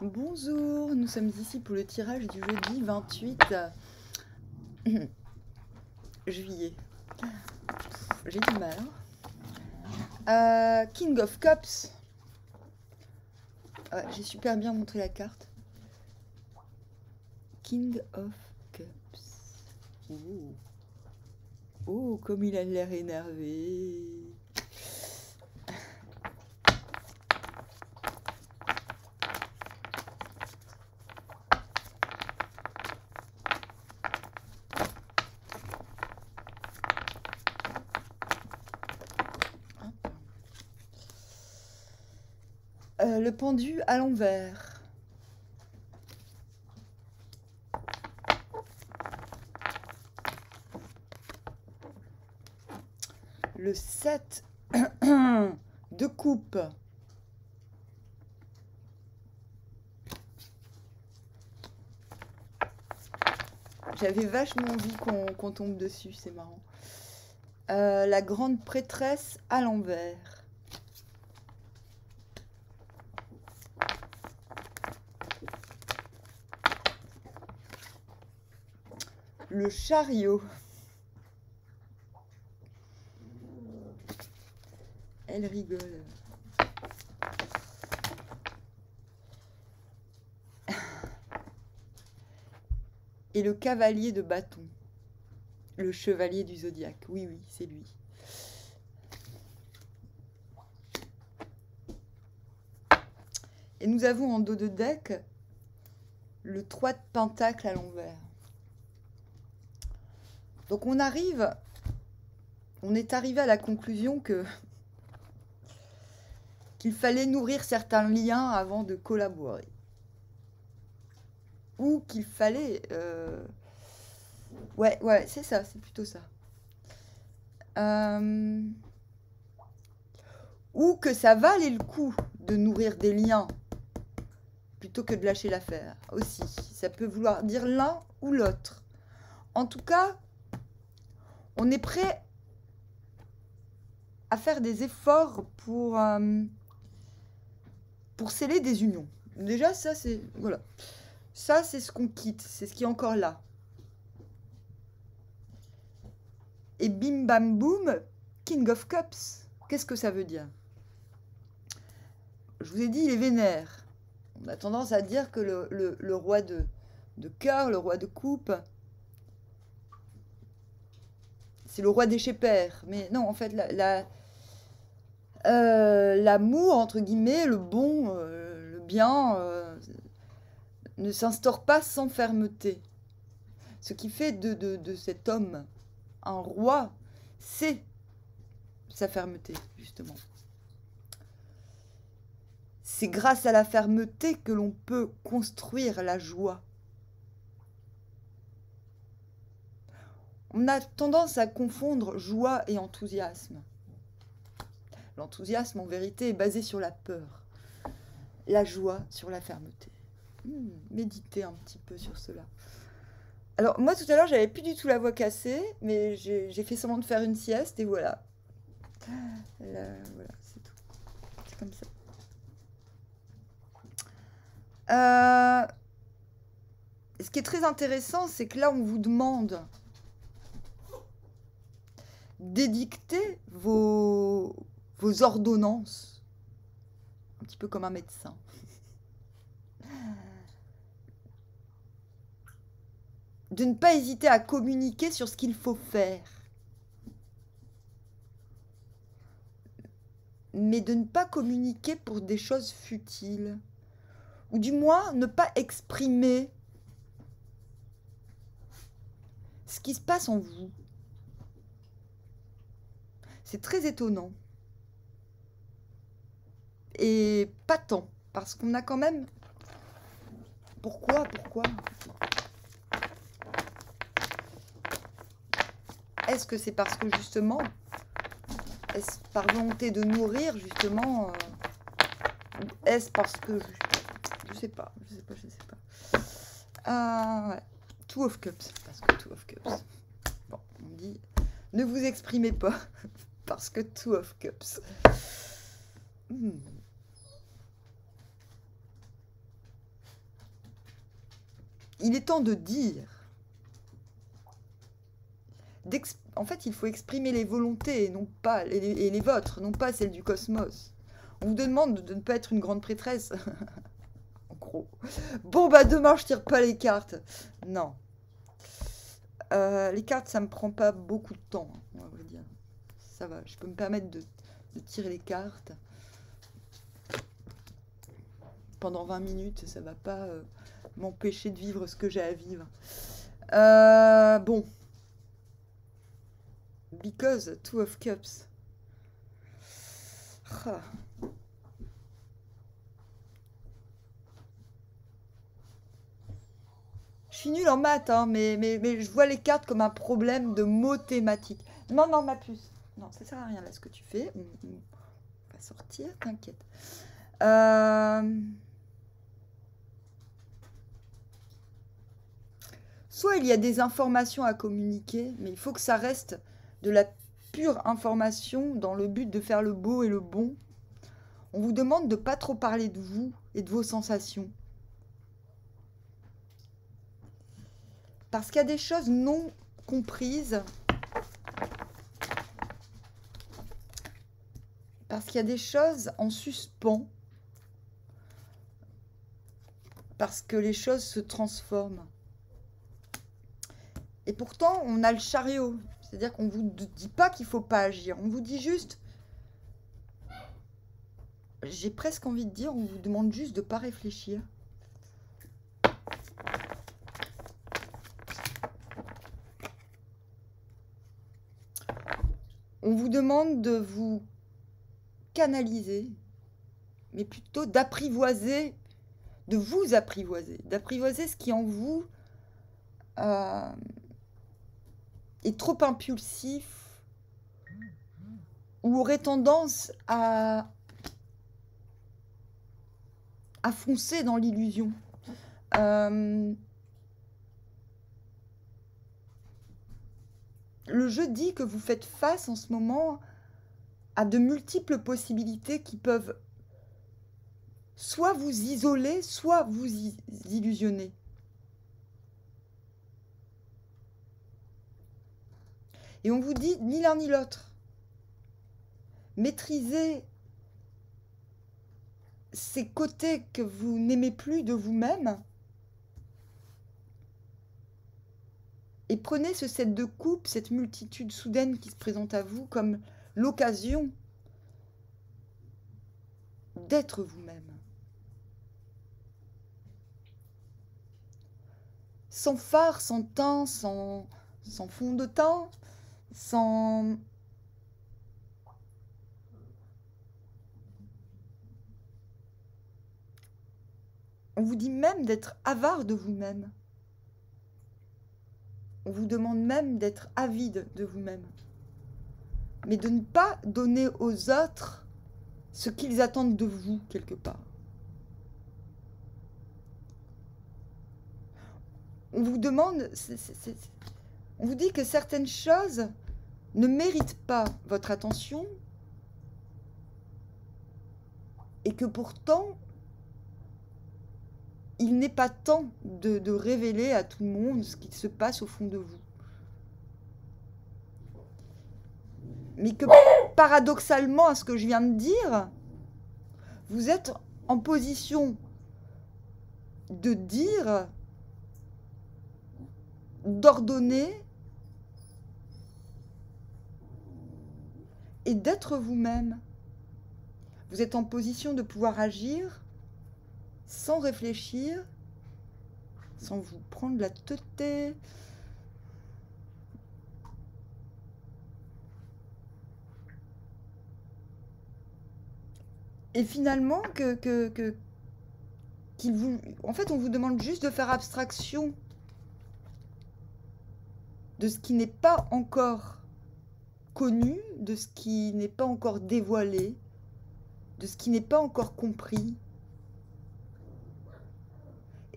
Bonjour, nous sommes ici pour le tirage du jeudi 28 juillet. J'ai du mal. King of Cups. J'ai super bien montré la carte. King of Cups. Oh, comme il a l'air énervé. Le pendu à l'envers. Le 7 de coupe. J'avais vachement envie qu'on tombe dessus, c'est marrant. La grande prêtresse à l'envers. Le chariot. Elle rigole. Et le cavalier de bâton. Le chevalier du zodiaque. Oui, oui, c'est lui. Et nous avons en dos de deck le 3 de pentacle à l'envers. Donc on est arrivé à la conclusion qu'il fallait nourrir certains liens avant de collaborer. Ou qu'il fallait... Ouais, c'est ça, c'est plutôt ça. Ou que ça valait le coup de nourrir des liens plutôt que de lâcher l'affaire aussi. Ça peut vouloir dire l'un ou l'autre. En tout cas, on est prêt à faire des efforts pour sceller des unions. Déjà, ça, c'est... Voilà. Ça, c'est ce qu'on quitte. C'est ce qui est encore là. Et bim bam boum, King of Cups. Qu'est-ce que ça veut dire? Je vous ai dit, il est vénère. On a tendance à dire que le roi de cœur, le roi de coupe, c'est le roi des chépères. Mais non, en fait, l'amour, entre guillemets, le bon, le bien, ne s'instaure pas sans fermeté. Ce qui fait de cet homme un roi, c'est sa fermeté, justement. C'est grâce à la fermeté que l'on peut construire la joie. On a tendance à confondre joie et enthousiasme. L'enthousiasme, en vérité, est basé sur la peur. La joie sur la fermeté. Méditez un petit peu sur cela. Alors, moi, tout à l'heure, j'avais plus du tout la voix cassée, mais j'ai fait semblant de faire une sieste, et voilà. Voilà, c'est tout. C'est comme ça. Ce qui est très intéressant, c'est que là, on vous demande d'édicter vos ordonnances, un petit peu comme un médecin. De ne pas hésiter à communiquer sur ce qu'il faut faire, mais de ne pas communiquer pour des choses futiles, ou du moins ne pas exprimer ce qui se passe en vous. C'est très étonnant. Et pas tant, parce qu'on a quand même... Pourquoi Est-ce que c'est parce que justement, est-ce par volonté de nourrir justement, est-ce parce que je sais pas. Ouais. Two of Cups, parce que Two of Cups. Bon, on dit, ne vous exprimez pas parce que Two of Cups. il est temps de dire. En fait, il faut exprimer les volontés, non pas, et les vôtres, non pas celles du cosmos. On vous demande de ne pas être une grande prêtresse. En gros. Bon, bah demain, je tire pas les cartes. Non. Les cartes, ça me prend pas beaucoup de temps, on va vous dire. Ça va, je peux me permettre de tirer les cartes. Pendant 20 minutes, ça va pas m'empêcher de vivre ce que j'ai à vivre. Bon. Because, Two of Cups. Ah. Je suis nulle en maths, hein, mais je vois les cartes comme un problème de mots thématiques. Non, non, ma puce. Non, ça sert à rien là ce que tu fais. On va sortir, t'inquiète. Soit il y a des informations à communiquer, mais il faut que ça reste de la pure information dans le but de faire le beau et le bon. On vous demande de ne pas trop parler de vous et de vos sensations. Parce qu'il y a des choses non comprises. Parce qu'il y a des choses en suspens. Parce que les choses se transforment. Et pourtant, on a le chariot. C'est-à-dire qu'on ne vous dit pas qu'il ne faut pas agir. On vous dit juste... J'ai presque envie de dire, on vous demande juste de ne pas réfléchir. On vous demande de vous canaliser, mais plutôt d'apprivoiser, de vous apprivoiser, d'apprivoiser ce qui en vous est trop impulsif ou aurait tendance à foncer dans l'illusion. Le jeu dit que vous faites face en ce moment à de multiples possibilités qui peuvent soit vous isoler, soit vous illusionner. Et on vous dit ni l'un ni l'autre. Maîtrisez ces côtés que vous n'aimez plus de vous-même et prenez ce 7 de coupe, cette multitude soudaine qui se présente à vous comme l'occasion d'être vous-même. Sans fard, sans teint, sans fond de teint, sans... On vous dit même d'être avare de vous-même. On vous demande même d'être avide de vous-même. Mais de ne pas donner aux autres ce qu'ils attendent de vous, quelque part. On vous demande... On vous dit que certaines choses ne méritent pas votre attention et que pourtant, il n'est pas temps de révéler à tout le monde ce qui se passe au fond de vous. Mais que paradoxalement à ce que je viens de dire, vous êtes en position de dire, d'ordonner et d'être vous-même. Vous êtes en position de pouvoir agir sans réfléchir, sans vous prendre la tête. Et finalement, en fait, on vous demande juste de faire abstraction de ce qui n'est pas encore connu, de ce qui n'est pas encore dévoilé, de ce qui n'est pas encore compris,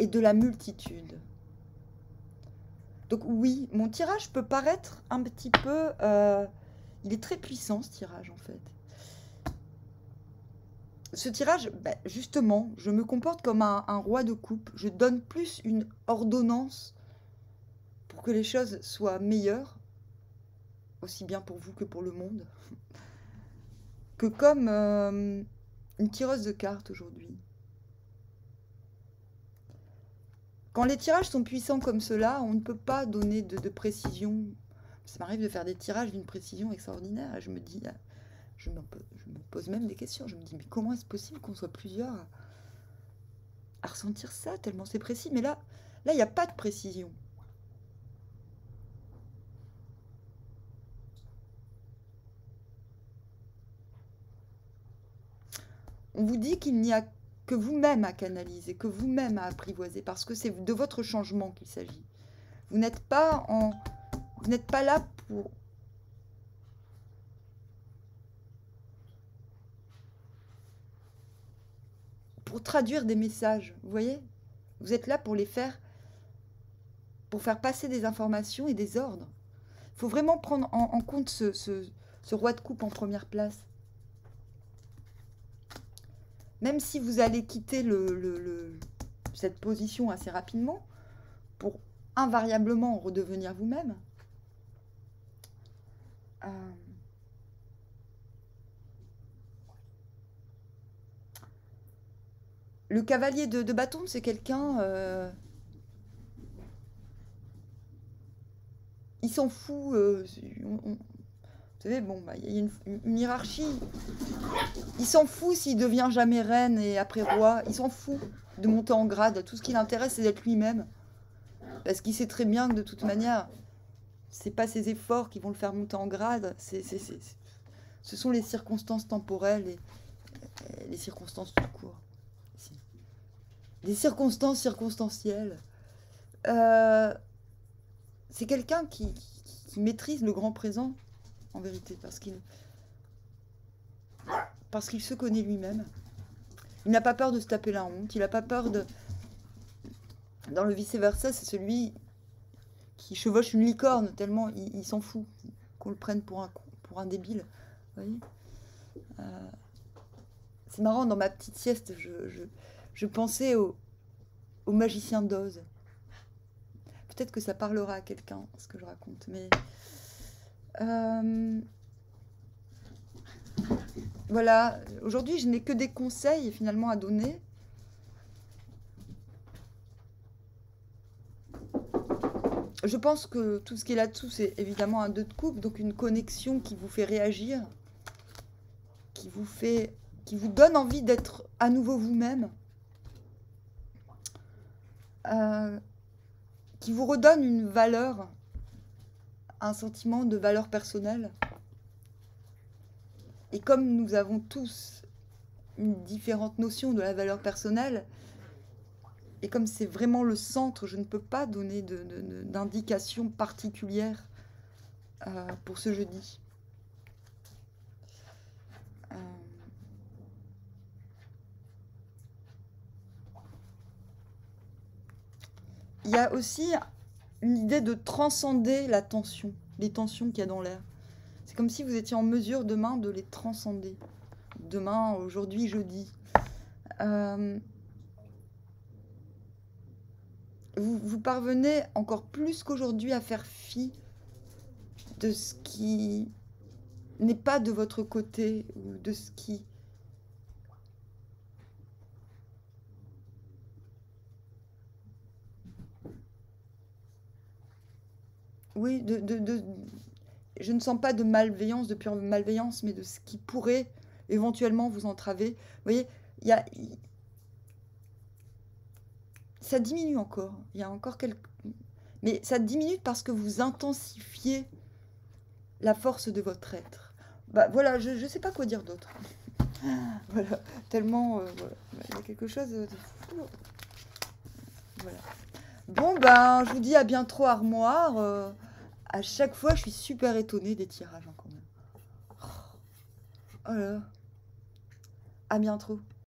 et de la multitude. Donc oui, mon tirage peut paraître un petit peu... il est très puissant, ce tirage, en fait. Ce tirage, bah, justement, je me comporte comme un roi de coupe. Je donne plus une ordonnance pour que les choses soient meilleures, aussi bien pour vous que pour le monde, que comme une tireuse de cartes aujourd'hui. Quand les tirages sont puissants comme cela, on ne peut pas donner de précision. Ça m'arrive de faire des tirages d'une précision extraordinaire et je me dis, je me pose même des questions. Je me dis, mais comment est-ce possible qu'on soit plusieurs à ressentir ça tellement c'est précis? Mais là, il n'y a pas de précision. On vous dit qu'il n'y a que vous-même à canaliser, que vous-même à apprivoiser, parce que c'est de votre changement qu'il s'agit. Vous n'êtes pas là pour traduire des messages, vous voyez? Vous êtes là pour faire passer des informations et des ordres. Il faut vraiment prendre en compte ce roi de coupe en première place. Même si vous allez quitter cette position assez rapidement, pour invariablement redevenir vous-même, le cavalier de bâton, c'est quelqu'un... il s'en fout. Vous savez, bon, bah, y a une hiérarchie. Il s'en fout s'il devient jamais reine et après roi. Il s'en fout de monter en grade. Tout ce qui l'intéresse, c'est d'être lui-même. Parce qu'il sait très bien que de toute manière, c'est pas ses efforts qui vont le faire monter en grade. Ce sont les circonstances temporelles et les circonstances tout court. Les circonstances circonstancielles. C'est quelqu'un qui maîtrise le grand présent, en vérité, parce qu'il se connaît lui-même. Il n'a pas peur de se taper la honte, il n'a pas peur de... Dans le vice-versa, c'est celui qui chevauche une licorne, tellement il s'en fout qu'on le prenne pour un débile. Vous voyez, c'est marrant, dans ma petite sieste, je pensais au magicien d'Oz. Peut-être que ça parlera à quelqu'un, ce que je raconte, mais... voilà, aujourd'hui, je n'ai que des conseils, finalement, à donner. Je pense que tout ce qui est là-dessous, c'est évidemment un 2 de coupe, donc une connexion qui vous fait réagir, qui vous donne envie d'être à nouveau vous-même, qui vous redonne une valeur, un sentiment de valeur personnelle. Et comme nous avons tous une différente notion de la valeur personnelle, et comme c'est vraiment le centre, je ne peux pas donner d'indication particulière pour ce jeudi. Il y a aussi une idée de transcender la tension, les tensions qu'il y a dans l'air. C'est comme si vous étiez en mesure demain de les transcender. Demain, aujourd'hui, jeudi. Vous parvenez encore plus qu'aujourd'hui à faire fi de ce qui n'est pas de votre côté ou de ce qui... Oui, je ne sens pas de malveillance, de pure malveillance, mais de ce qui pourrait éventuellement vous entraver. Vous voyez, ça diminue encore. Il y a encore quelques... Mais ça diminue parce que vous intensifiez la force de votre être. Bah voilà, je ne sais pas quoi dire d'autre. Voilà, tellement... voilà. Il y a quelque chose de fou. Voilà. Bon, ben, je vous dis à bientôt, Armoire. À chaque fois, je suis super étonnée des tirages, hein, quand même. Oh là là. À bientôt.